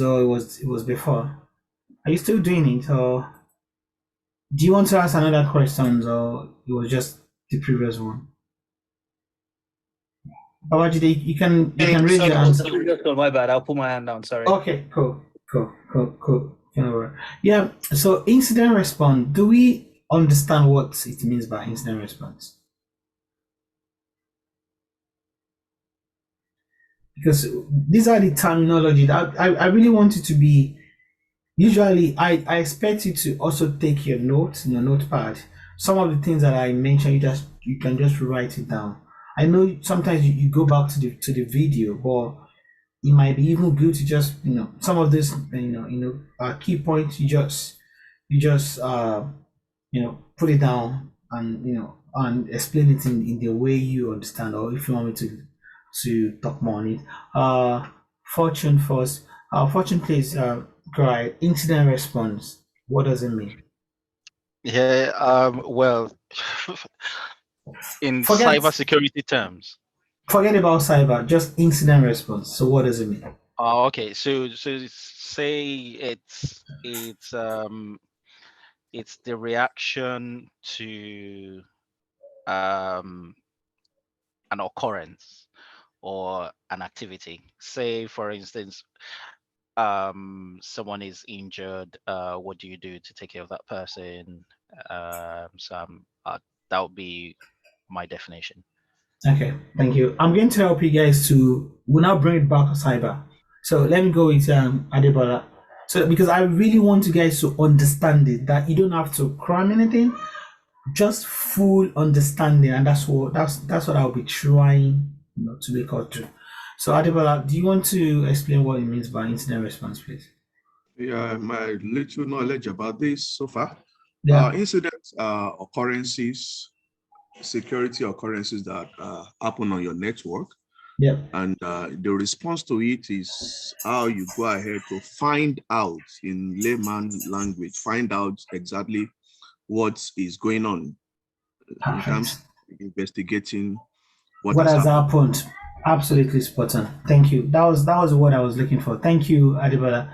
or it was before? Are you still doing it, or do you want to ask another question, or it was just the previous one? Babajide, you can raise your Sorry, hand. my bad. I'll put my hand down. Sorry. Okay, cool, cool, cool, cool. You know what? Yeah. So incident response. Do we understand what it means by incident response? Because these are the terminology that I really want it to be. Usually, I expect you to also take your notes in your notepad. Some of the things that I mentioned, you can just write it down. I know sometimes you go back to the video, but it might be even good to just some of this key points you just put it down and explain it in the way you understand, or if you want me to talk more on it. Fortune first. Fortune, please. Cry incident response. What does it mean? Yeah, well, in Forget cybersecurity terms. forget about cyber. Just incident response. So what does it mean? Oh, okay. So say it's the reaction to um an occurrence or an activity. Say, for instance, someone is injured. What do you do to take care of that person? That would be my definition. Okay, thank you. I'm going to help you guys to. We'll now bring it back to cyber. So let me go with Adebola. So because I really want you guys to understand it, that you don't have to cram anything, just full understanding, and that's what I'll be trying to make out through. So Adebola, do you want to explain what it means by incident response, please? Yeah, my little knowledge about this so far. Yeah. Incidents are occurrences, security occurrences that happen on your network. Yeah. And the response to it is how you go ahead to find out in layman language, find out exactly what is going on in terms Perfect. of investigating what What has has happened. happened? Absolutely spot on. Thank you. That was what I was looking for. Thank you, Adebola.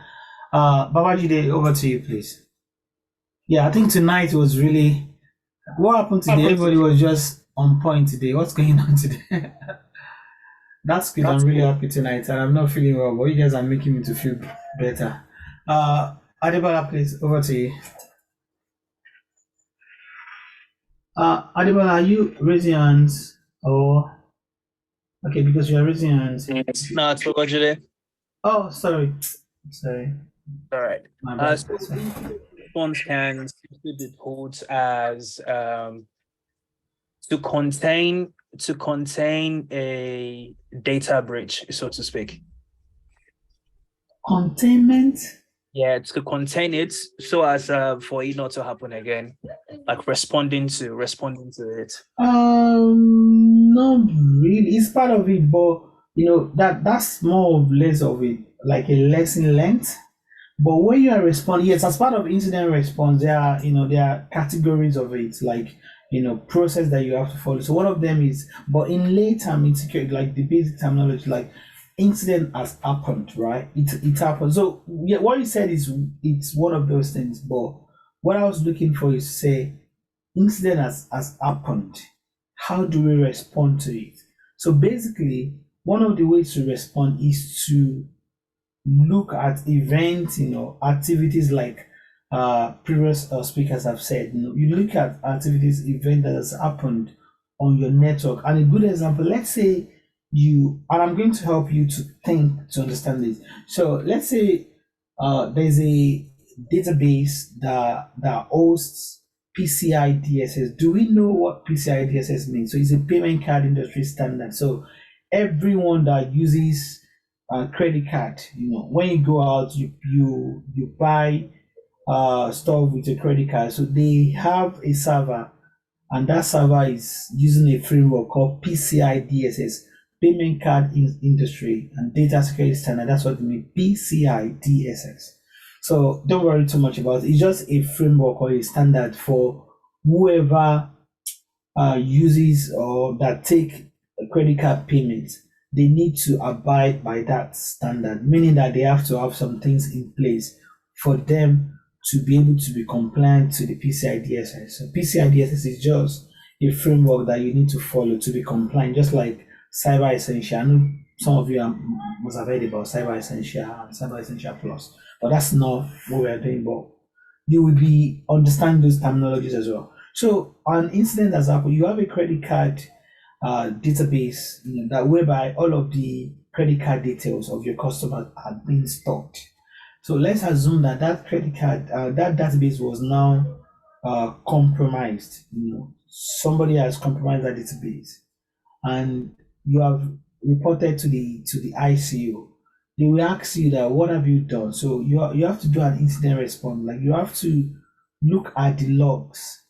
Babajide, over to you, please. Yeah, I think tonight was really. What happened today? Everybody was just on point today. What's going on today? That's good. I'm That's really cool. happy tonight, and I'm not feeling well, but you guys are making me to feel better. Adebola, please, over to you. Adebola, are you raising your hands? Or okay, because you are raising your hands. Yes. No, it's Babajide. Oh, sorry, sorry, All right. my bad. So Sorry. response can simply be put as to contain a data breach, so to speak. Containment. Yeah, to contain it so as for it not to happen again, like responding to it. Not really. It's part of it, but that's more or less of it, like a lesson learned. But when you are responding, yes, as part of incident response, there are categories of it, like process that you have to follow. So one of them is, but in late term insecurity, like the basic terminology, like incident has happened, right? It happened. So yeah, what you said is it's one of those things. But what I was looking for is to say incident has happened. How do we respond to it? So basically, one of the ways to respond is to look at events, activities like previous speakers have said. You look at activities, event that has happened on your network. And a good example, let's say and I'm going to help you to think to understand this. So let's say there's a database that hosts PCI DSS. Do we know what PCI DSS means? So it's a payment card industry standard. So everyone that uses credit card, when you go out, you buy stuff with a credit card. So they have a server, and that server is using a framework called PCI DSS, Payment Card Industry and Data Security Standard. That's what it means, PCI DSS. So don't worry too much about it. It's just a framework or a standard for whoever uses or that take credit card payments. they need to abide by that standard, meaning that they have to have some things in place for them to be able to be compliant to the PCI DSS. So PCI DSS is just a framework that you need to follow to be compliant, just like Cyber Essential. I know some of you must have heard about Cyber Essential and Cyber Essential Plus, but that's not what we are doing. But you will be understanding those terminologies as well. So an incident has happened. You have a credit card database, that whereby all of the credit card details of your customers are being stored. So let's assume that that credit card, that database was now compromised. Somebody has compromised that database, and you have reported to the ICO. They will ask you that what have you done. So you have to do an incident response. Like you have to look at the logs.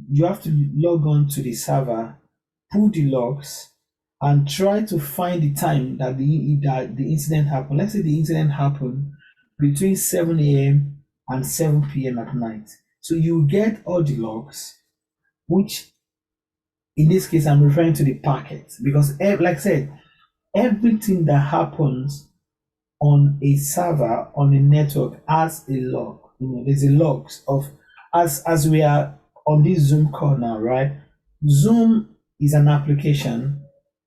You have to log on to the server, pull the logs, and try to find the time that the incident happened. Let's say the incident happened between 7 a.m. and 7 p.m. at night. So you get all the logs, which in this case I'm referring to the packets, because like I said, everything that happens on a server, on a network, has a log. There's a logs of, as we are on this Zoom call now, right? Zoom is an application,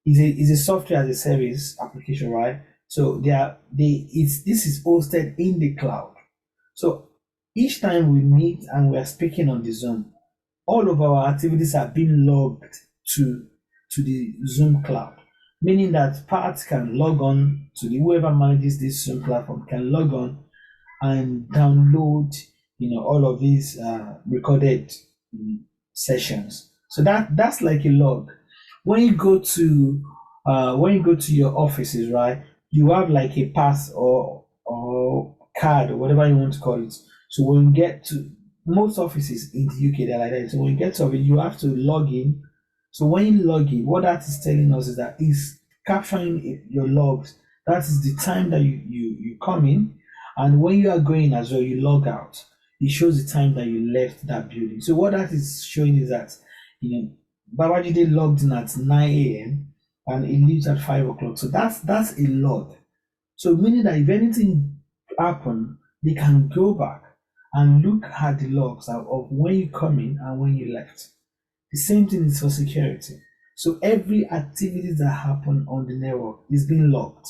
is a software as a service application, right? So this is hosted in the cloud. So each time we meet and we are speaking on the Zoom, all of our activities are being logged to the Zoom cloud, meaning that parts can log on to whoever manages this Zoom platform can log on and download, all of these recorded sessions. So that's like a log. When you go to your offices, right, you have like a pass or card or whatever you want to call it. So when you get to most offices in the UK, they're like that. So when you get to it, you have to log in. So when you log in, what that is telling us is that it's capturing your logs. That is the time that you come in, and when you are going as well, you log out. It shows the time that you left that building. So what that is showing is that Babajide logged in at 9 a.m. and it leaves at 5 o'clock. So that's a log. So meaning that if anything happened, they can go back and look at the logs of when you come in and when you left. The same thing is for security. So every activity that happened on the network is being logged.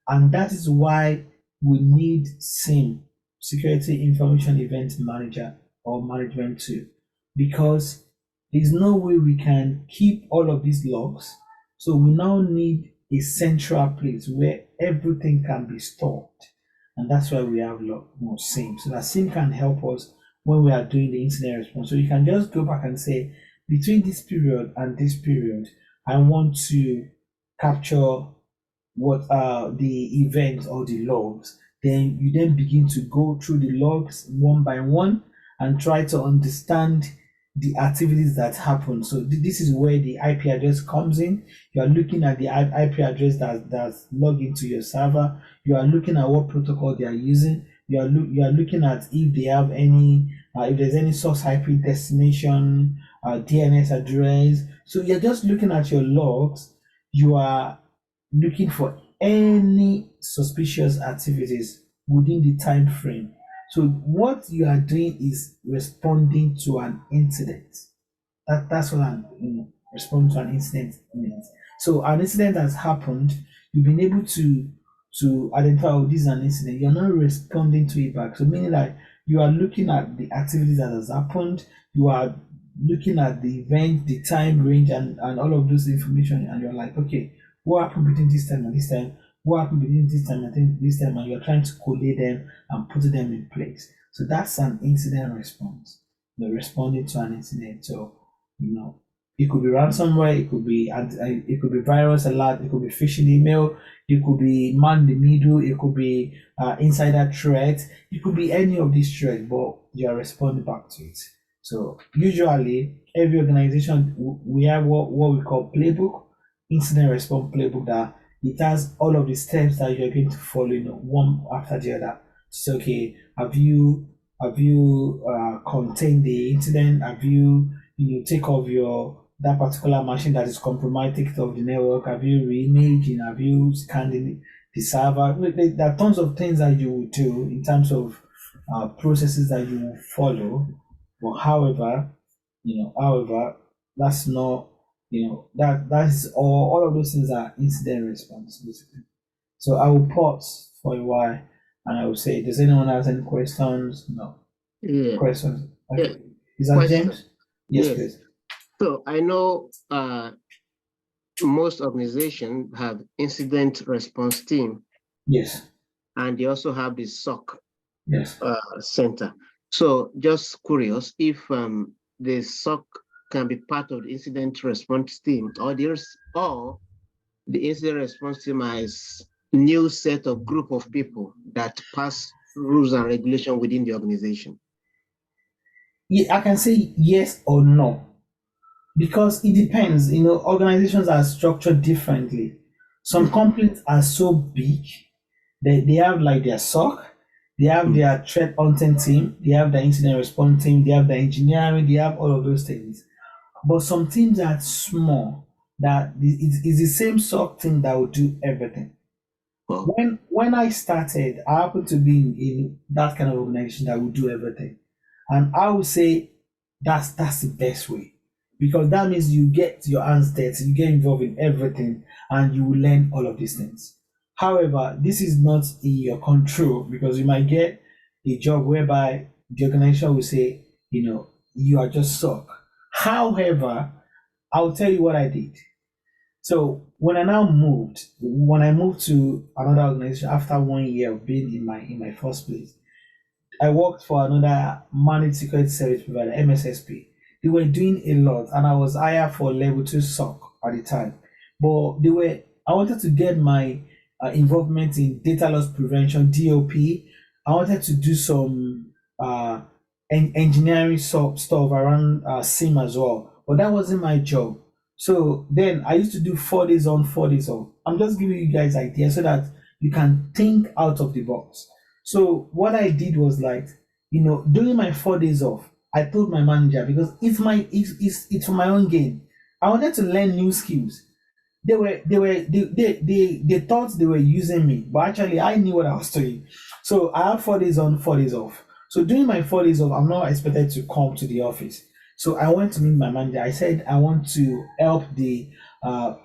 And that is why we need SIEM, Security Information Event Manager or Management Tool, because there's no way we can keep all of these logs. So we now need a central place where everything can be stored. And that's why we have SIEM. So that SIEM can help us when we are doing the incident response. So you can just go back and say, between this period and this period, I want to capture what are the events or the logs. Then you then begin to go through the logs one by one and try to understand the activities that happen. So this is where the IP address comes in. You are looking at the IP address that's logged into your server. You are looking at what protocol they are using. You are looking at if they have any, if there's any source IP destination, DNS address. So you're just looking at your logs. You are looking for any suspicious activities within the time frame. So what you are doing is responding to an incident. That's what I'm responding to an incident means. So an incident has happened. You've been able to identify, oh, this is an incident. You're not responding to it back. So meaning that you are looking at the activities that has happened. You are looking at the event, the time range, and all of those information, and you're like, okay, what happened between this time and this time? What happened between this time and this time? And you're trying to collate them and put them in place. So that's an incident response. You're responding to an incident. So it could be ransomware, it could be virus alert, it could be phishing email, it could be man in the middle, it could be insider threat, it could be any of these threats, but you are responding back to it. So usually every organization, we have what we call playbook, incident response playbook, that it has all of the steps that you're going to follow, one after the other. So okay, have you contained the incident? Have you take off your that particular machine that is compromised, take it off the network? Have you reimaging? Have you scanned the server? There are tons of things that you will do in terms of processes that you will follow. But however, that's not, that's all of those things are incident response, basically. So I will pause for a while and I will say, does anyone have any questions? No. Yeah. Questions? Yeah. Okay. Is that Question. James? Yes, Yes. please. So I know most organizations have incident response team, Yes. and they also have the SOC Yes. center. So just curious if the SOC can be part of the incident response team, or the incident response team has new set of group of people that pass rules and regulation within the organization. Yeah, I can say yes or no, because it depends. Organizations are structured differently. Some companies are so big that they have like their SOC, they have their threat hunting team, they have their incident response team, they have the engineering, they have all of those things. But some teams are small that it's the same SOC team that will do everything. Wow. When I started, I happened to be in that kind of organization that will do everything. And I would say that's the best way, because that means you get your hands dirty, you get involved in everything, and you will learn all of these things. However, this is not in your control, because you might get a job whereby the organization will say, you are just SOC. However, I'll tell you what I did. So when I moved to another organization after 1 year of being in my first place, I worked for another managed security service provider, MSSP. They were doing a lot, and I was hired for level 2 SOC at the time. But I wanted to get my involvement in data loss prevention, DOP. I wanted to do some engineering stuff around SIM as well, but that wasn't my job. So then I used to do 4 days on, 4 days off. I'm just giving you guys ideas so that you can think out of the box. So what I did was like, during my 4 days off, I told my manager, because it's for my own gain. I wanted to learn new skills. They thought they were using me, but actually I knew what I was doing. So I have 4 days on, 4 days off. So during my 4 days off, I'm not expected to come to the office. So I went to meet my manager. I said I want to help the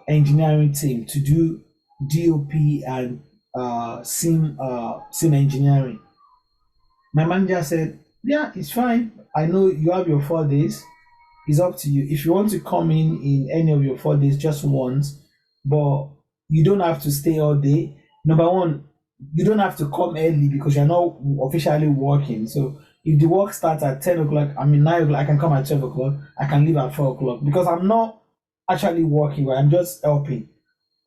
engineering team to do DOP and SIM engineering. My manager said, yeah, it's fine. I know you have your 4 days. It's up to you. If you want to come in any of your 4 days, just once, but you don't have to stay all day. Number one, you don't have to come early because you're not officially working. So if the work starts at 10 o'clock, 9 o'clock, I can come at 12 o'clock. I can leave at 4 o'clock because I'm not actually working, but I'm just helping.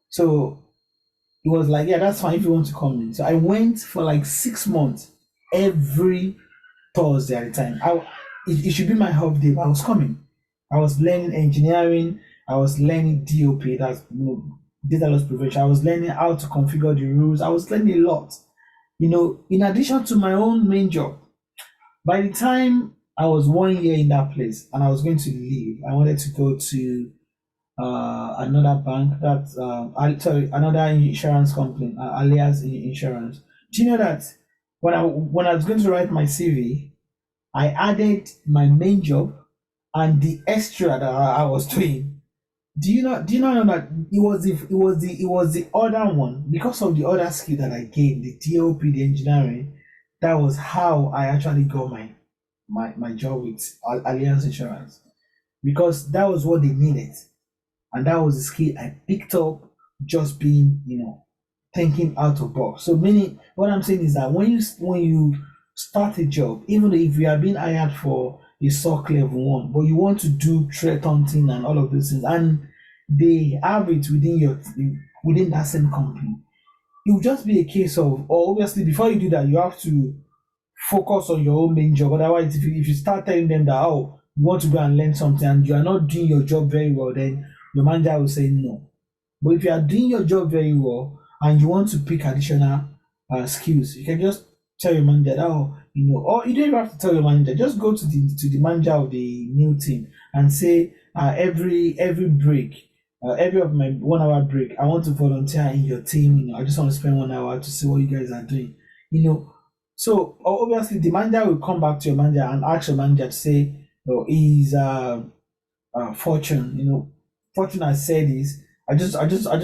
So it was like, yeah, that's fine if you want to come in. So I went for like 6 months every Thursday at the time. It should be my half day, but I was coming. I was learning engineering. I was learning DOP, that's data loss prevention. I was learning how to configure the rules. I was learning a lot, in addition to my own main job. By the time I was 1 year in that place and I was going to leave, I wanted to go to another bank, another insurance company, Allianz Insurance. Do you know that when I was going to write my CV, I added my main job and the extra that I was doing. Do you know that it was the other one, because of the other skill that I gained, the DOP, the engineering. That was how I actually got my job with Allianz Insurance, because that was what they needed, and that was the skill I picked up just being thinking out of box. So what I'm saying is that when you start a job, even if you are being hired for a SOC level 1, but you want to do threat hunting and all of those things, and they have it within that same company, it will just be a case of, or obviously before you do that, you have to focus on your own main job. Otherwise, if you start telling them that, oh, you want to go and learn something and you are not doing your job very well, then your manager will say no. But if you are doing your job very well and you want to pick additional skills, you can just tell your manager that, or you don't even have to tell your manager. Just go to the manager of the new team and say, every break, every of my 1 hour break, I want to volunteer in your team. I just want to spend 1 hour to see what you guys are doing. So obviously the manager will come back to your manager and ask your manager to say, is Fortune. Fortune has said this. I just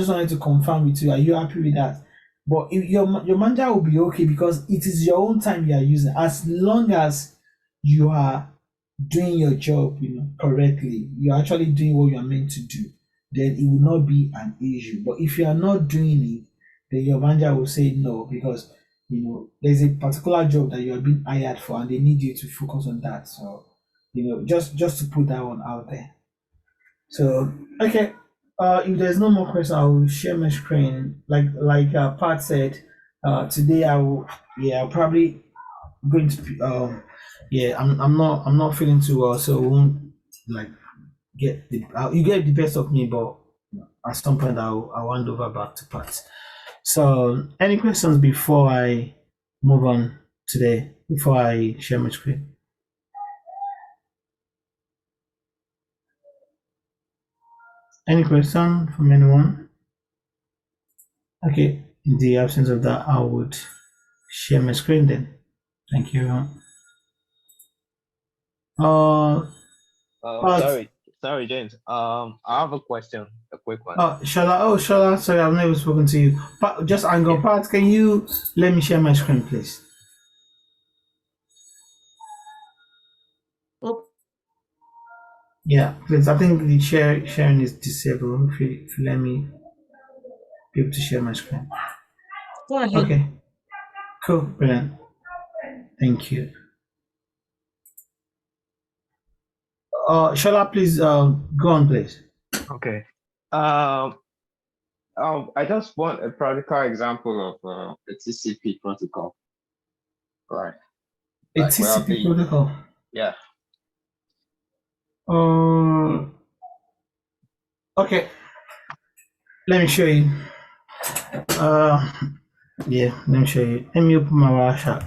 wanted to confirm with you. Are you happy with that? But if your manager will be okay because it is your own time you are using. As long as you are doing your job, correctly, you're actually doing what you are meant to do, then it will not be an issue. But if you are not doing it, then your manager will say no because there's a particular job that you are being hired for and they need you to focus on that. So just to put that one out there. So okay, if there's no more questions, I will share my screen. Like Pat said, today I'll probably going to be I'm not feeling too well, so I won't get you get the best of me, but at some point I'll hand over back to Pat. So any questions before I move on today, before I share my screen? Any question from anyone? Okay, in the absence of that, I would share my screen then. Thank you. Sorry, James. I have a question, a quick one. Shola, sorry, I've never spoken to you. But just Angle Pat, can you let me share my screen, please? Yeah, please. I think the sharing is disabled. If you let me be able to share my screen. Go ahead. Okay. Cool. Brilliant. Thank you. Shola, please go on, please. Okay. I just want a practical example of the TCP protocol. Right. A TCP protocol. Yeah. Okay. Let me show you. Yeah, let me show you. Let me open my Wireshark.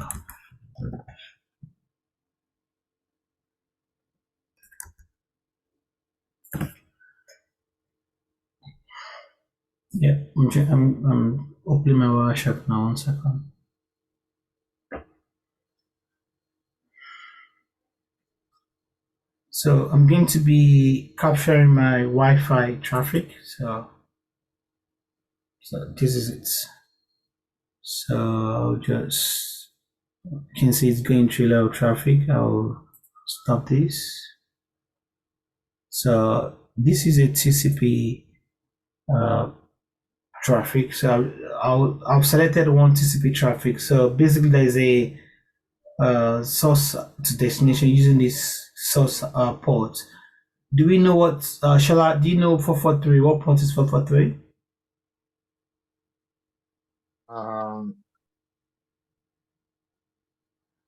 Yeah, I'm opening my Wireshark now. 1 second. So I'm going to be capturing my Wi-Fi traffic. So this is it. So I'll just, you can see it's going through low traffic. I'll stop this. So this is a TCP traffic. So I've selected one TCP traffic. So basically there's a source to destination using this source port. Do we know what Shola, do you know 443? What port is 443?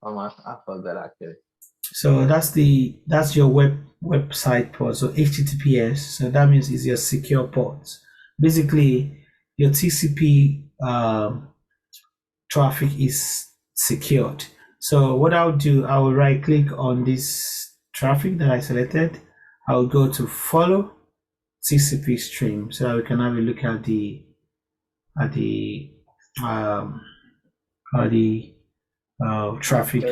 I forgot actually. So that's your website port. So HTTPS. So that means it's your secure port. Basically, your TCP traffic is secured. So what I'll do, I will right click on this traffic that I selected. I'll go to follow TCP stream so that we can have a look at the traffic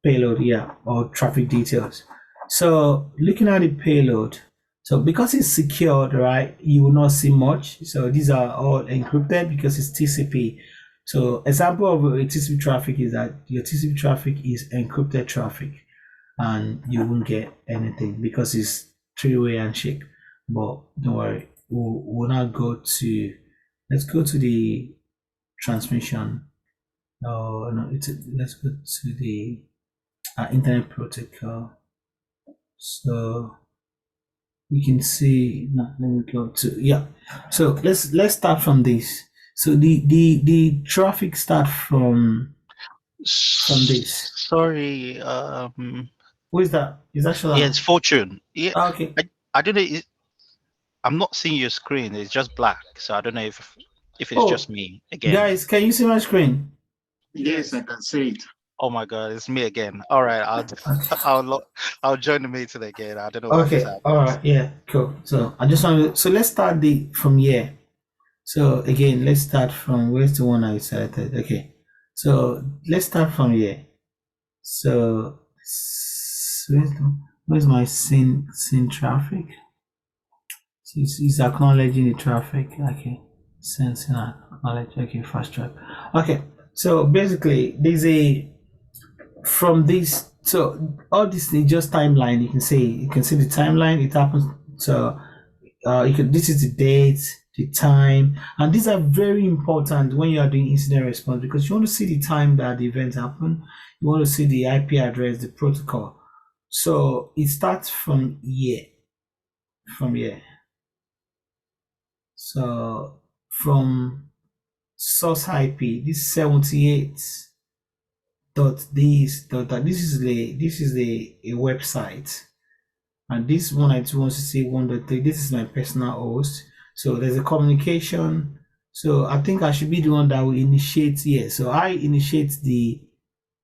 payload, or traffic details. So looking at the payload, so because it's secured, right, you will not see much. So these are all encrypted because it's TCP. So example of a TCP traffic is that your TCP traffic is encrypted traffic and you won't get anything because it's three-way handshake. But don't worry, we'll now let's go to the transmission. Let's go to the internet protocol. So we can see, let me go to, so let's start from this. So the traffic start from this. Sorry. Who is that? Is that Shola? Yeah, it's Fortune. Yeah. Okay. I don't know. I'm not seeing your screen. It's just black. So I don't know if it's just me again. Guys, can you see my screen? Yes, I can see it. Oh my God, it's me again. All right, I'll join the meeting again. I don't know what just Okay, all happened. right, yeah, cool. So I just want to, so let's start from here. So again, let's start from, where's the one I selected? Okay, so let's start from here. So where's my scene traffic? So it's acknowledging the traffic. Okay, sensing acknowledge. Okay, fast track. Okay, so basically there's a from this. So all this is just timeline. You can see the timeline. It happens. So this is the date, the time, and these are very important when you are doing incident response, because you want to see the time that the event happened. You want to see the IP address, the protocol. So it starts from here. So from source IP, this 78 dot this dot that, this is a website, and this 192.168.1.3, this is my personal host. So there's a communication. So I think I should be the one that will initiate here. So I initiate the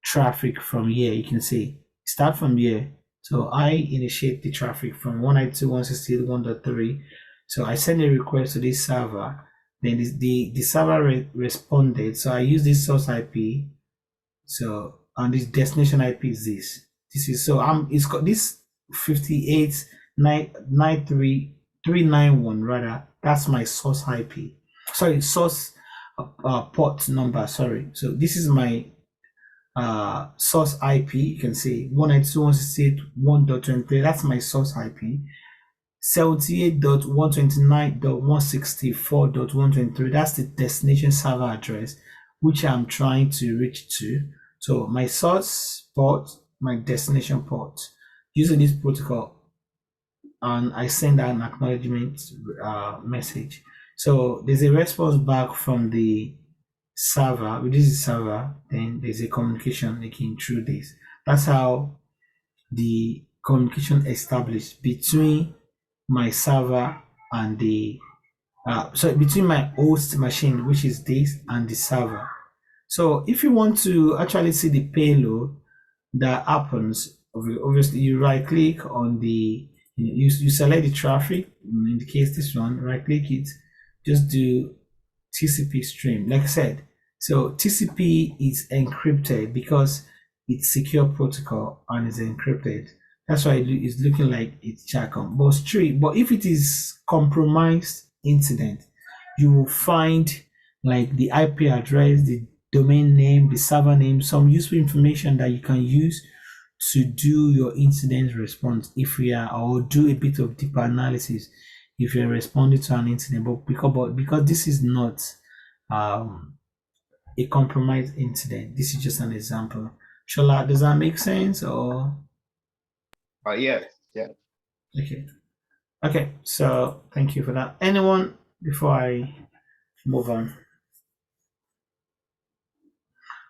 traffic from here. You can see start from here. So I initiate the traffic from 192.168.1.3. So I send a request to this server. Then the server responded. So I use this source IP. So and this destination IP is this. This is it's got this 58.93391 rather. That's my source IP. Sorry, source port number. Sorry. So this is my source IP. You can see 192.168.1.23. That's my source IP. 78.129.164.123. That's the destination server address which I'm trying to reach to. So my source port, my destination port, using this protocol, and I send out an acknowledgement message. So there's a response back from the server. This is server. Then there's a communication again through this. That's how the communication established between my server and the between my host machine, which is this, and the server. So if you want to actually see the payload that happens, obviously you right click on the, you select the traffic. In the case this one, right click it, just do TCP stream. Like I said, so TCP is encrypted because it's secure protocol and is encrypted. That's why it's looking like it's Chacom. But if it is compromised incident, you will find like the IP address, the domain name, the server name, some useful information that you can use to do your incident response or do a bit of deeper analysis if you're responding to an incident. But because this is not a compromised incident, this is just an example. Shola, does that make sense? Or Yeah. Okay, so thank you for that. Anyone before I move on?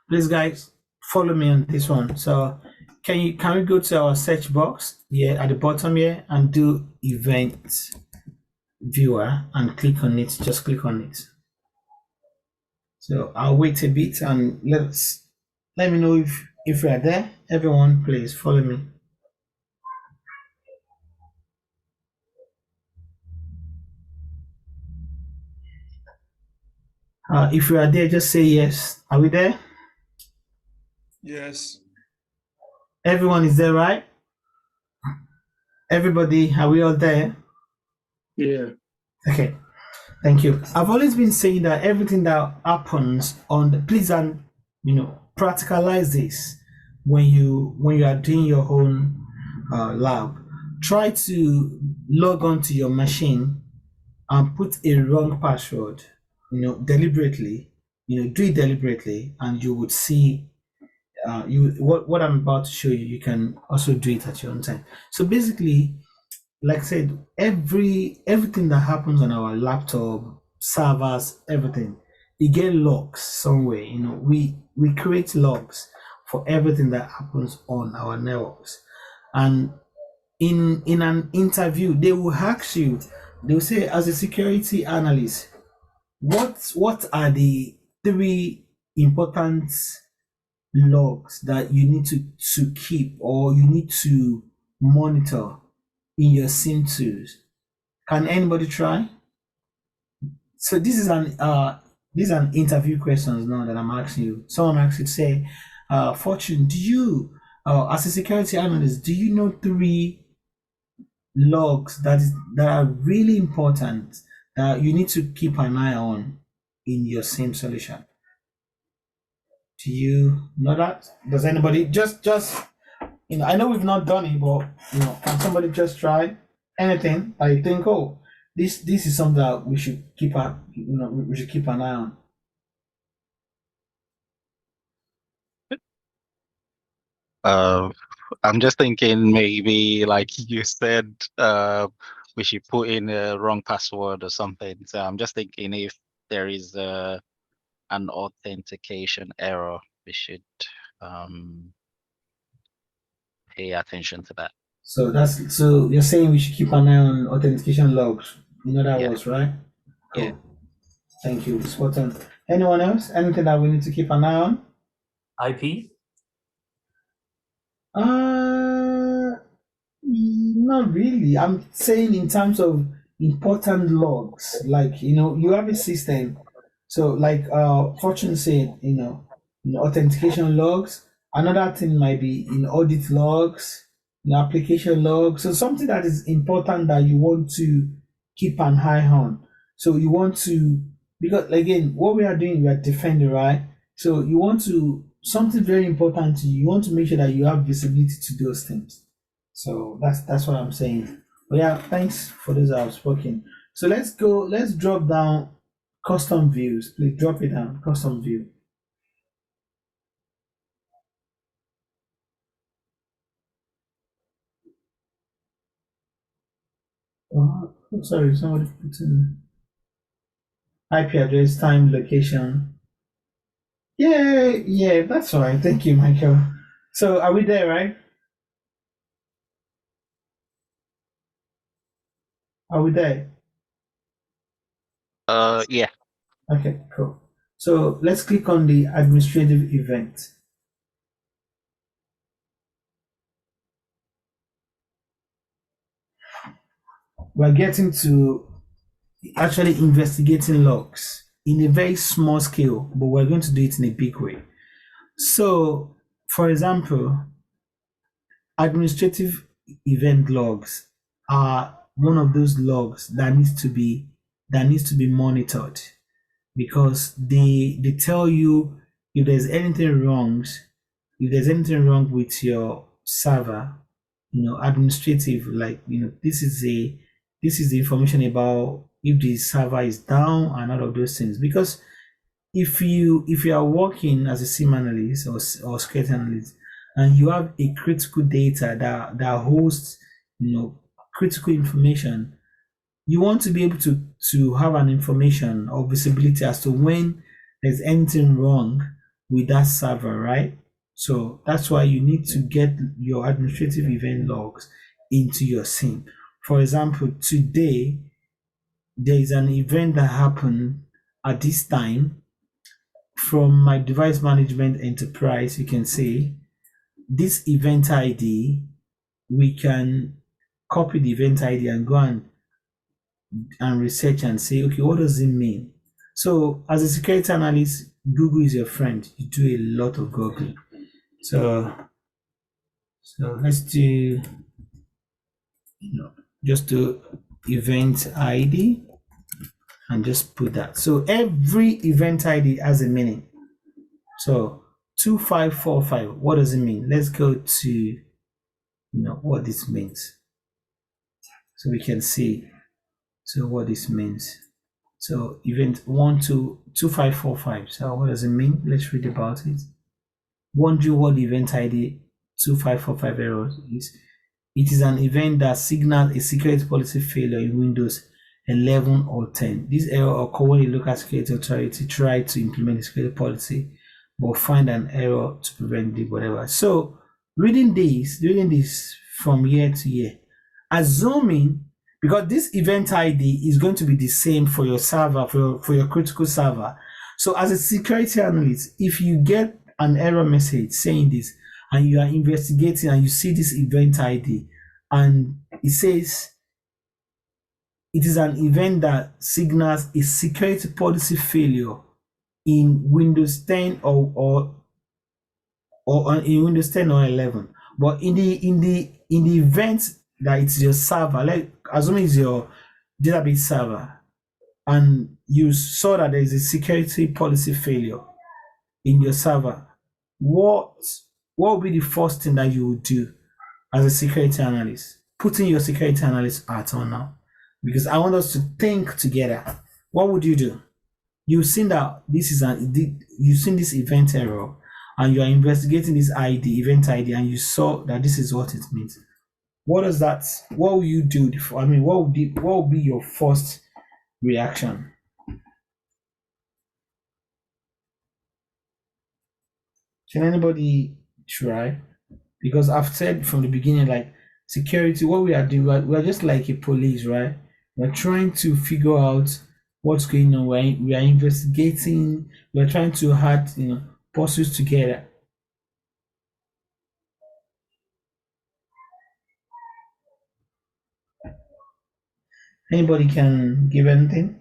Please guys, follow me on this one. So can we go to our search box here at the bottom here and do event viewer and click on it. Just click on it. So I'll wait a bit and let me know if we are there. Everyone, please follow me. If we are there, just say yes. Are we there? Yes. Everyone is there, right? Everybody, are we all there? Yeah. Okay, thank you. I've always been saying that everything that happens please practicalize this when you are doing your own lab. Try to log on to your machine and put a wrong password, deliberately, do it deliberately, and you would see what I'm about to show you. You can also do it at your own time. So basically, like I said, everything that happens on our laptop, servers, everything, you get logs somewhere. We create logs for everything that happens on our networks. And in an interview, they will ask you, they will say, as a security analyst, what are the 3 important logs that you need to keep or you need to monitor in your SIM tools? Can anybody try? So this is an interview questions now that I'm asking you. Someone actually say, Fortune, do you as a security analyst, do you know 3 logs that are really important that you need to keep an eye on in your SIM solution? Do you know that? Does anybody just I know we've not done it, but can somebody just try anything that you think, oh, this is something that we should keep we should keep an eye on? I'm just thinking maybe like you said, we should put in a wrong password or something. So I'm just thinking if there is an authentication error, we should pay attention to that. So you're saying we should keep an eye on authentication logs. That Yeah. was right. Cool. Yeah. Thank you. Spot on. Anyone else? Anything that we need to keep an eye on? IP? Not really. I'm saying in terms of important logs, like you have a system. So like Fortune said, in authentication logs. Another thing might be in audit logs, application logs. So something that is important that you want to keep an eye on. So you want to, because again, what we are doing, we are defending, right? So you want to, something very important to you, you want to make sure that you have visibility to those things. So that's what I'm saying. But yeah, thanks for those I've spoken. So let's drop down custom views. Please drop it down, custom view. Oh, sorry, somebody put in IP address, time, location. Yeah, that's all right. Thank you, Michael. So are we there, right? Are we there? Yeah. Okay, cool. So let's click on the administrative event. We're getting to actually investigating logs in a very small scale, but we're going to do it in a big way. So, for example, administrative event logs are one of those logs that needs to be monitored, because they tell you if there's anything wrong with your server, administrative, like this is the information about if the server is down and all of those things. Because if you are working as a SIM analyst or security analyst and you have a critical data that hosts critical information, you want to be able to have an information or visibility as to when there's anything wrong with that server, right? So that's why you need to get your administrative event logs into your SIM. For example, today there is an event that happened at this time. From my device management enterprise, you can see this event ID. We can copy the event ID and go and research and say, okay, what does it mean? So as a security analyst, Google is your friend. You do a lot of Googling. So let's do, just do event ID and just put that. So every event ID has a meaning. So 2545, what does it mean? Let's go to, what this means. So we can see, what this means. So event 2545. So what does it mean? Let's read about it. Wondering what the event ID 2545 error is. It is an event that signals a security policy failure in Windows 11 or 10. This error occurs when a local security authority tries to implement a security policy but find an error to prevent the whatever. So reading this from year to year, assuming, because this event ID is going to be the same for your server, for your critical server. So as a security analyst, if you get an error message saying this, and you are investigating and you see this event ID, and it says it is an event that signals a security policy failure in Windows 10 or in Windows 10 or 11. But in the event that it's your server, like assuming it's your database server, and you saw that there is a security policy failure in your server, what would be the first thing that you would do as a security analyst? Putting your security analyst hat on now, because I want us to think together. What would you do? You've seen that you've seen this event error, and you are investigating this event ID, and you saw that this is what it means. What will you do? What would be your first reaction? Can anybody try? Because I've said from the beginning, like security, what we are doing, we're just like a police, right? We're trying to figure out what's going on. We are investigating. We're trying to add, puzzles together. Anybody can give anything?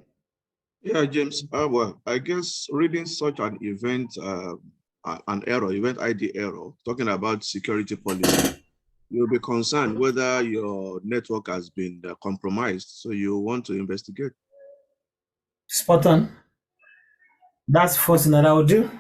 Yeah, James. Well, I guess reading such an event, an error, event ID error, talking about security policy, you'll be concerned whether your network has been compromised. So you want to investigate. Spot on. That's first thing that I would do.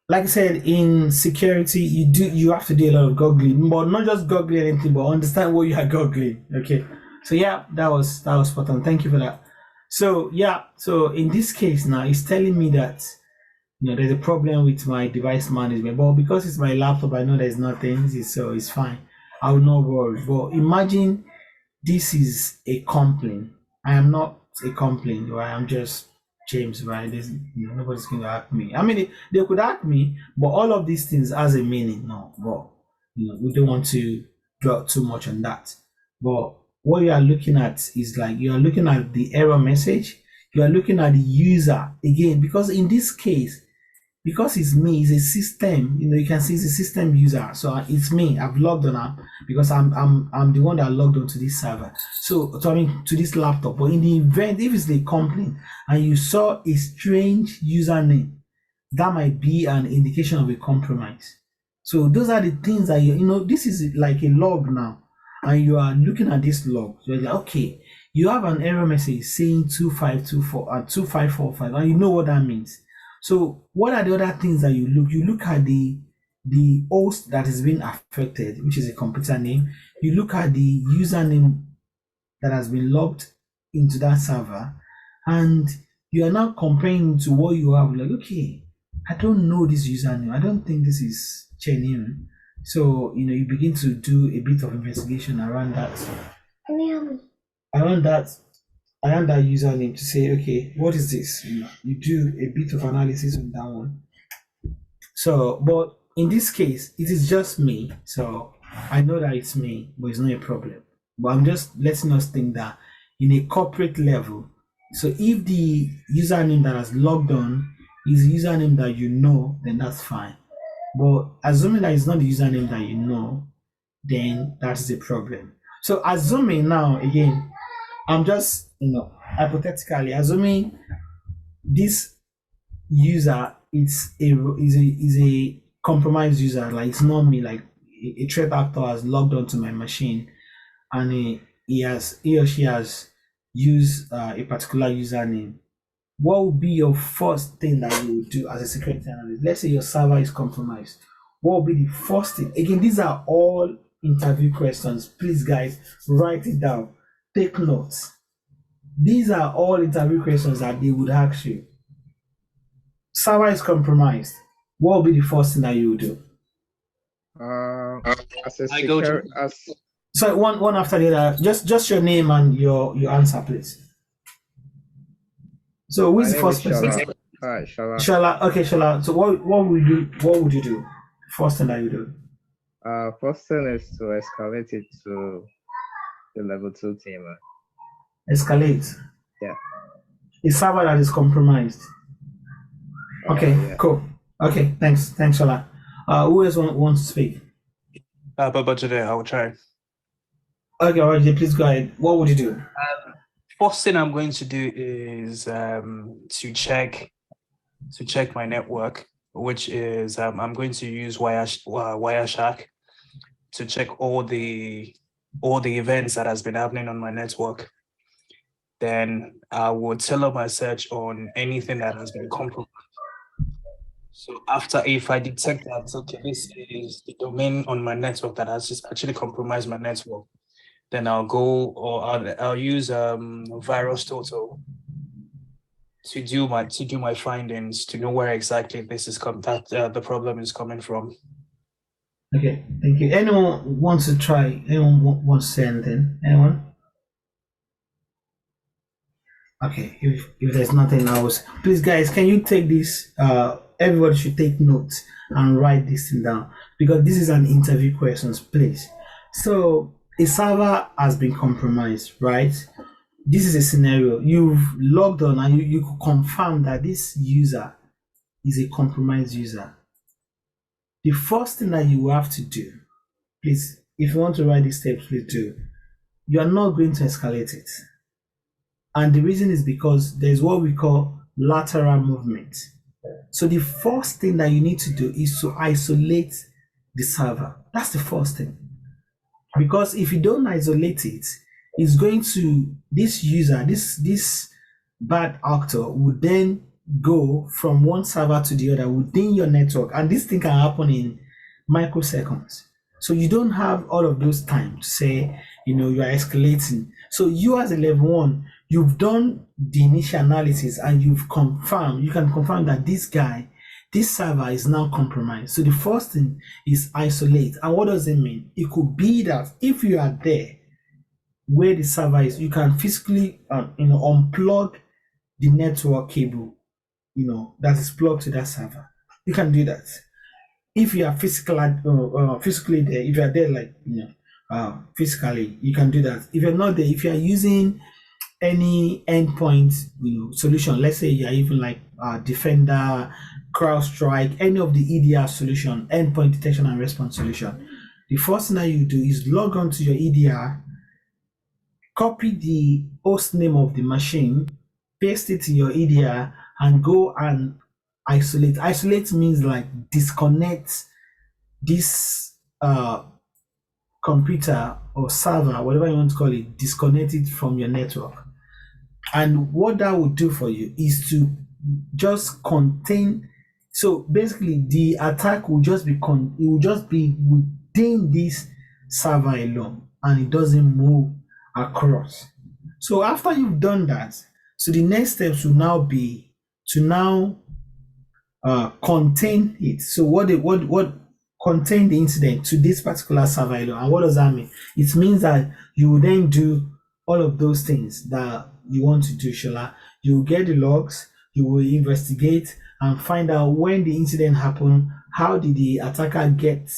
Like I said, in security, you have to do a lot of googling, but not just googling anything, but understand what you are googling. Okay. So yeah, that was spot on. Thank you for that. So yeah, so in this case now, it's telling me that there's a problem with my device management, but because it's my laptop, I know there's nothing, so it's fine. I will not worry. But imagine this is a complaint. I am not a complaint, right? I'm just James, right? There's nobody's going to hack me. I mean, they could hack me, but all of these things has a meaning. No, but we don't want to dwell too much on that. But what you are looking at is like you are looking at the error message. You are looking at the user again, because in this case, because it's me, it's a system. You can see it's a system user. So it's me. I've logged on because I'm the one that logged onto this server. So to this laptop. But in the event, if it's the complaint and you saw a strange username, that might be an indication of a compromise. So those are the things that this is like a log now, and you are looking at this log. So you're like, okay, you have an error message saying 2524 and 2545, and you know what that means. So what are the other things that you look? You look at the host that is being affected, which is a computer name. You look at the username that has been logged into that server, and you are now comparing to what you have. Like, okay, I don't know this username. I don't think this is genuine. So you begin to do a bit of investigation around that. Around that username to say, okay, what is this? You do a bit of analysis on that one. So, but in this case, it is just me. So I know that it's me, but it's not a problem. But I'm just letting us think that in a corporate level, so if the username that has logged on is a username that then that's fine. But assuming that it's not the username that then that's the problem. So assuming now, again, I'm just, hypothetically assuming this user is a compromised user, like it's not me, like a threat actor has logged onto my machine, and he or she has used a particular username. What would be your first thing that you would do as a security analyst? Let's say your server is compromised. What would be the first thing? Again, these are all interview questions. Please, guys, write it down. Take notes. These are all interview questions that they would ask you. Server is compromised. What will be the first thing that you would do? So one after the other. Just your name and your answer, please. So who is the first person? Hi, Shala. Shala. Okay, Shala. So what would you do? What would you do? First thing that you do. First thing is to escalate it to the level 2 team. Escalate. Yeah. A server that is compromised. Okay, yeah. cool. Okay, thanks a lot. Who else wants to speak? But today I will try. Okay, RJ, please go ahead. What would you do? First thing I'm going to do is to check my network, which is I'm going to use Wireshark to check all the events that has been happening on my network. Then I will tailor my search on anything that has been compromised. So after, if I detect that, okay, this is the domain on my network that has just actually compromised my network, then I'll go, or I'll use VirusTotal to do my findings, to know where exactly this is the problem is coming from. Okay, thank you. Anyone wants to try? Anyone wants to say anything? Anyone? Okay, if there's nothing else, please guys, can you take this? Everybody should take notes and write this thing down, because this is an interview questions, please. So a server has been compromised, right? This is a scenario. You've logged on and you could confirm that this user is a compromised user. The first thing that you have to do, please, if you want to write these steps, please do. You are not going to escalate it. And the reason is because there's what we call lateral movement. So the first thing that you need to do is to isolate the server. That's the first thing. Because if you don't isolate it, it's going to, this user, this bad actor would then go from one server to the other within your network. And this thing can happen in microseconds. So you don't have all of those time to say, you are escalating. So you as a level 1, you've done the initial analysis and you can confirm that this server is now compromised. So the first thing is isolate. And what does it mean? It could be that if you are there where the server is, you can physically unplug the network cable, that is plugged to that server. You can do that. If you are physically there, if you are there physically, you can do that. If you're not there, if you are using any endpoint solution, let's say you're even like Defender, CrowdStrike, any of the EDR solution, endpoint detection and response solution, the first thing that you do is log on to your EDR, copy the host name of the machine, paste it in your EDR, and go and isolate. Isolate means like disconnect this computer or server, whatever you want to call it, disconnect it from your network. And what that will do for you is to just contain. So basically, the attack will just be within this server alone, and it doesn't move across. So after you've done that, so the next steps will now be to contain it. So what contain the incident to this particular server alone. And what does that mean? It means that you will then do all of those things that you want to do, Shola. You will get the logs, you will investigate and find out when the incident happened, how did the attacker get,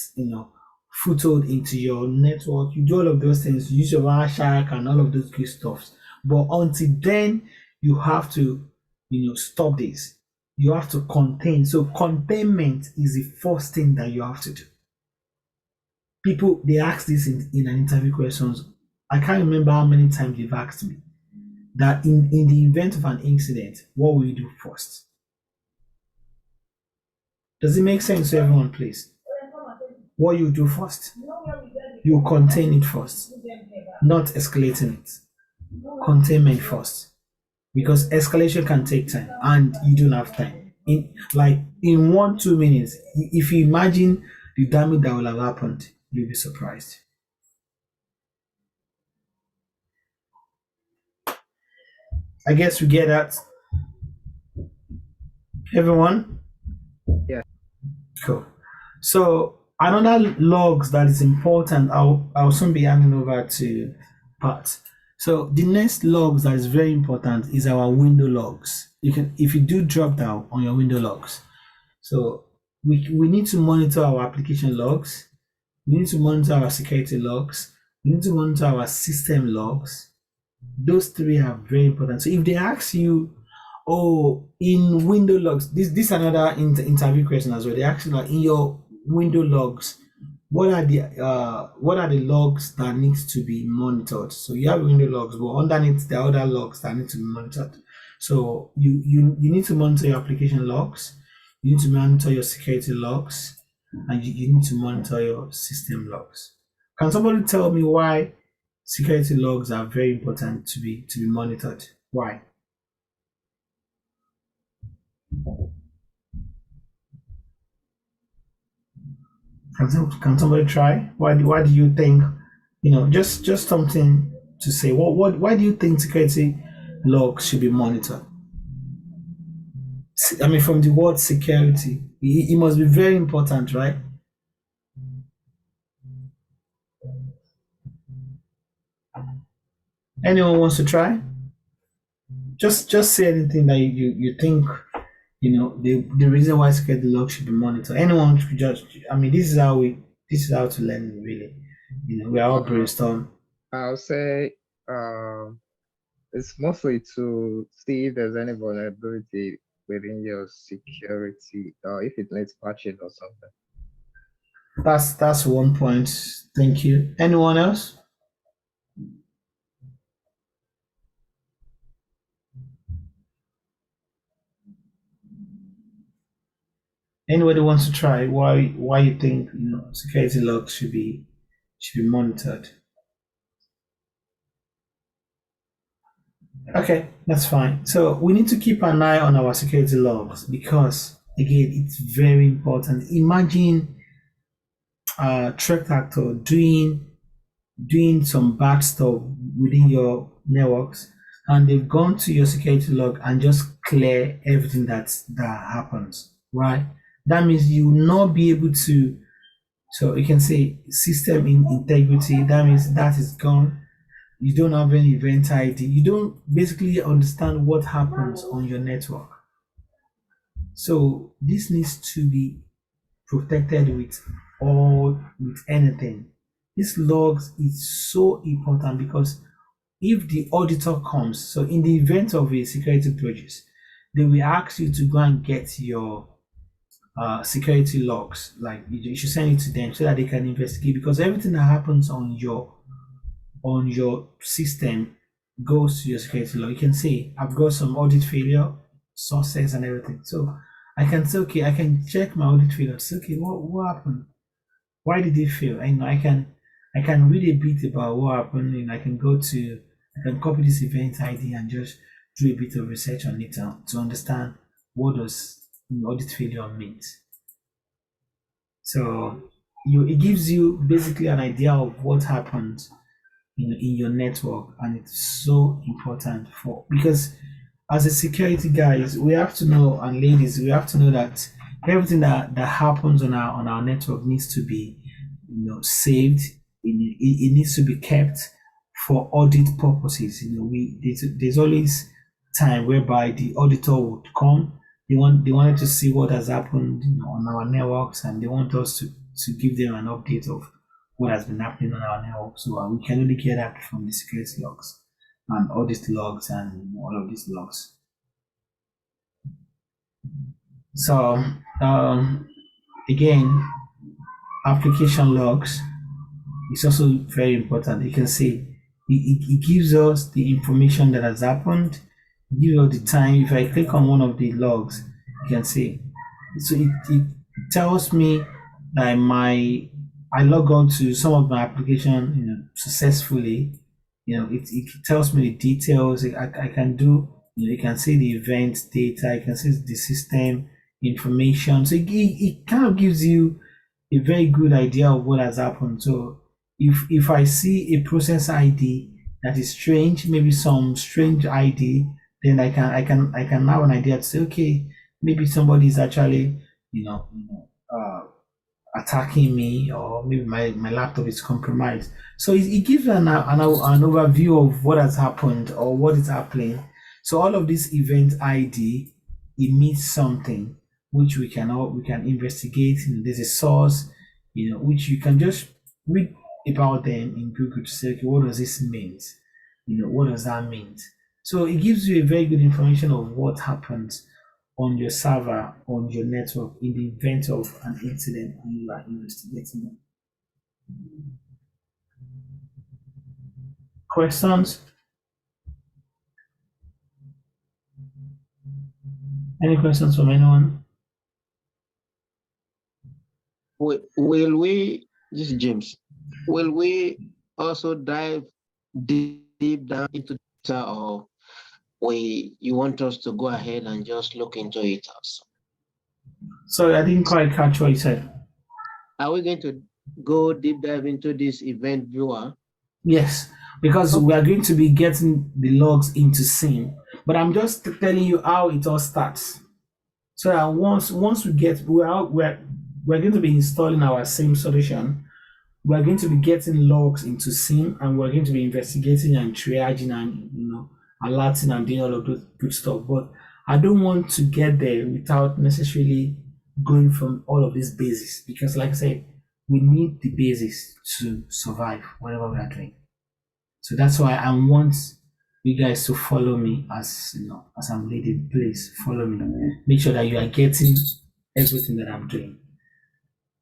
foothold into your network. You do all of those things, use your Wireshark and all of those good stuff. But until then, you have to, stop this. You have to contain. So containment is the first thing that you have to do. People, they ask this in an interview questions. I can't remember how many times they've asked me that in the event of an incident, what will you do first? Does it make sense to everyone, please? What you do first? You contain it first, not escalating it. Containment first. Because escalation can take time and you don't have time. In 1-2 minutes, if you imagine the damage that will have happened, you'll be surprised. I guess we get that. Everyone? Yeah. Cool. So another logs that is important, I'll soon be handing over to Pat. So the next logs that is very important is our window logs. If you do drop down on your window logs. So we need to monitor our application logs. We need to monitor our security logs. We need to monitor our system logs. Those three are very important. So if they ask you Oh, in window logs, this another interview question as well. They actually like in your window logs, what are the logs that needs to be monitored? So you have window logs, but underneath there are other logs that need to be monitored. So you need to monitor your application logs, you need to monitor your security logs, and you need to monitor your system logs. Can somebody tell me why security logs are very important to be monitored? Why? Can somebody try? Why do you think, just something to say? Why do you think security logs should be monitored? I mean, from the word security, it must be very important, right? Anyone wants to try? Just say anything that you think, the reason why security logs should be monitored. Anyone could just, I mean, this is how to learn, really. We are all brainstorm. I'll say it's mostly to see if there's any vulnerability within your security or if it needs patching or something. That's one point. Thank you. Anyone else? Anybody wants to try? Why you think security logs should be monitored? Okay, that's fine. So we need to keep an eye on our security logs because again, it's very important. Imagine a threat actor doing some bad stuff within your networks, and they've gone to your security log and just clear everything that happens, right? That means you will not be able to. So you can say system integrity. That means that is gone. You don't have any event ID. You don't basically understand what happens on your network. So this needs to be protected with anything. This logs is so important because if the auditor comes, so in the event of a security breaches, they will ask you to go and get your security logs. Like you should send it to them so that they can investigate, because everything that happens on your system goes to your security log. You can see I've got some audit failure sources and everything. So I can say, okay, I can check my audit failure. Say, okay, what happened? Why did it fail? And I can read a bit about what happened, and I can copy this event ID and just do a bit of research on it to understand what does audit failure means. So it gives you basically an idea of what happened in your network, and it's so important because as a security guys, we have to know, and ladies, we have to know that everything that happens on our network needs to be saved. It needs to be kept for audit purposes. There's always time whereby the auditor would come. They wanted to see what has happened on our networks, and they want us to give them an update of what has been happening on our network. So we can only get that from the security logs and audit logs and all of these logs. So again, application logs is also very important. You can see it gives us the information that has happened, give us the time. If I click on one of the logs, you can see. So it tells me that I log on to some of my application, successfully. It tells me the details. I can do. You can see the event data. You can see the system information. So it kind of gives you a very good idea of what has happened. So if I see a process ID that is strange, maybe some strange ID, then I can have an idea to say, okay, maybe somebody is actually attacking me, or maybe my laptop is compromised. So it gives an overview of what has happened or what is happening. So all of this event ID, it means something which we can investigate. There's a source, which you can just read about them in Google to say, okay, what does this mean? What does that mean? So it gives you a very good information of what happens on your server, on your network in the event of an incident and you are investigating them. Questions? Any questions from anyone? Will we, this is James, will we also dive deep down into data, or you want us to go ahead and just look into it also? Sorry, I didn't quite catch what you said. Are we going to go deep dive into this event viewer? Yes, because we are going to be getting the logs into SIEM, but I'm just telling you how it all starts. So that once we get, we're going to be installing our SIEM solution. We're going to be getting logs into SIEM, and we're going to be investigating and triaging and alerting and doing all of those good stuff. But I don't want to get there without necessarily going from all of these bases, because like I said, we need the basis to survive whatever we are doing. So that's why I want you guys to follow me as I'm leading. Please follow me. Make sure that you are getting everything that I'm doing.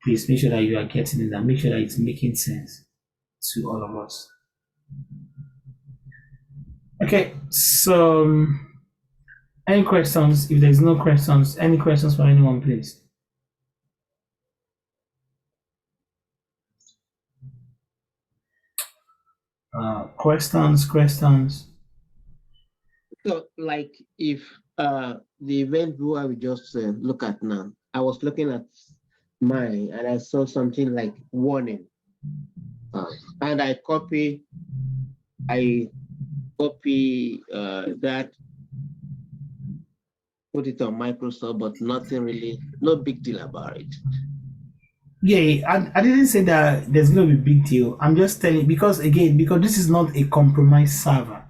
Please make sure that you are getting it and make sure that it's making sense to all of us. Okay, so any questions? If there's no questions, any questions for anyone, please? Questions. So, like, if the event viewer we just look at now, I was looking at mine and I saw something like warning, and I copy that, put it on Microsoft, but nothing really, no big deal about it. Yeah, I didn't say that there's going to be a big deal. I'm just telling, because this is not a compromised server,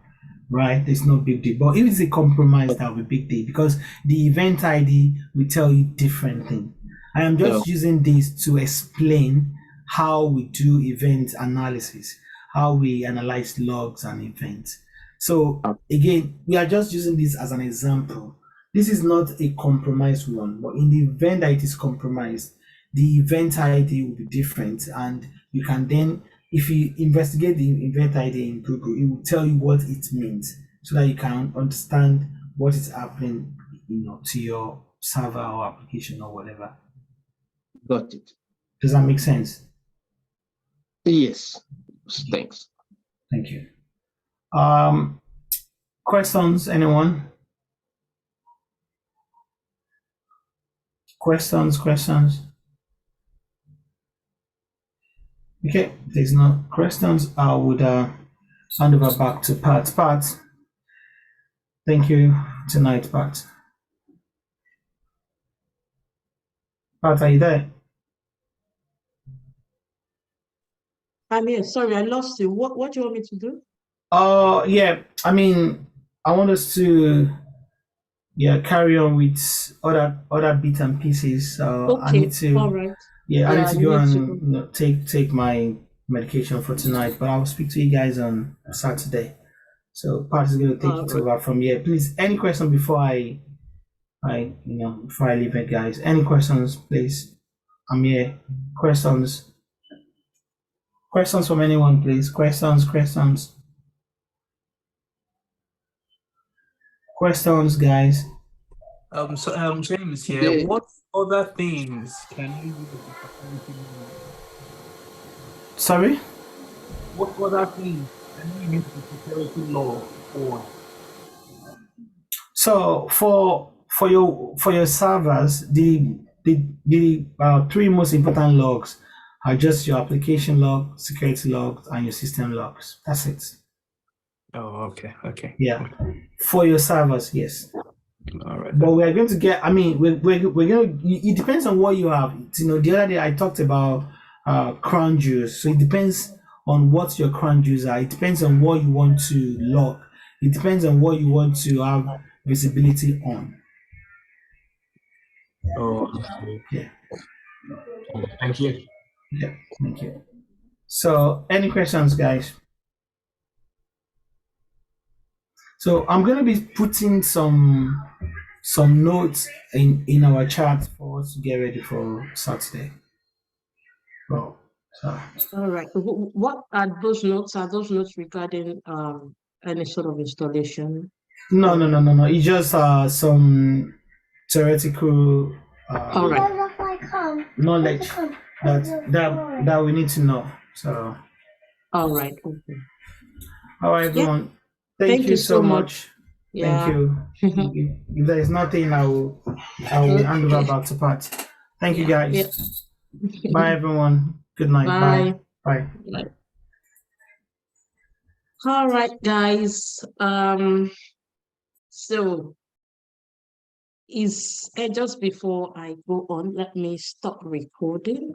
right? There's no big deal. But if it's a compromise, that will be big deal, because the event ID will tell you different things. I am just using this to explain how we do event analysis, how we analyze logs and events. So again, we are just using this as an example. This is not a compromised one, but in the event that it is compromised, the event ID will be different, and you can then, if you investigate the event ID in Google, it will tell you what it means, so that you can understand what is happening, to your server or application or whatever. Got it. Does that make sense? Yes. Thanks. Thank you. Questions, anyone? Questions? Okay, if there's no questions, I would hand over back to Pat. Pat, thank you tonight, Pat. Pat, are you there? I'm here. Sorry, I lost you. What do you want me to do? Yeah, I mean, I want us to carry on with other bits and pieces. Okay, I need to all right. I need to go and take my medication for tonight, but I'll speak to you guys on Saturday. So Pat is going to take it over from here. Please, any questions before I leave it, guys? Any questions, please? I'm here. Questions from anyone, please? Questions, guys. James here. What other things can you use the security law? Sorry? What other things can you use the security law for? So for your servers, the three most important logs are just your application log, security logs, and your system logs. That's it. Oh, okay. Yeah, for your servers, yes. All right. But we are going to get. I mean, we're going to. It depends on what you have. The other day I talked about crown jewels. So it depends on what your crown jewels are. It depends on what you want to log. It depends on what you want to have visibility on. Oh, yeah. Thank you. Yeah, thank you. So, any questions, guys? So I'm gonna be putting some notes in our chat for us to get ready for Saturday. Well, so All right. What are those notes? Are those notes regarding any sort of installation? no. It's just some theoretical All right. knowledge that we need to know. So All right. Okay. all right, Yeah. everyone. Thank you so much. Thank Yeah. you. If there is nothing, I will hand over back to Pat. Thank you, guys. Yeah. Bye, everyone. Good night. Bye. Bye. Bye. All right, guys. So is just before I go on, let me stop recording.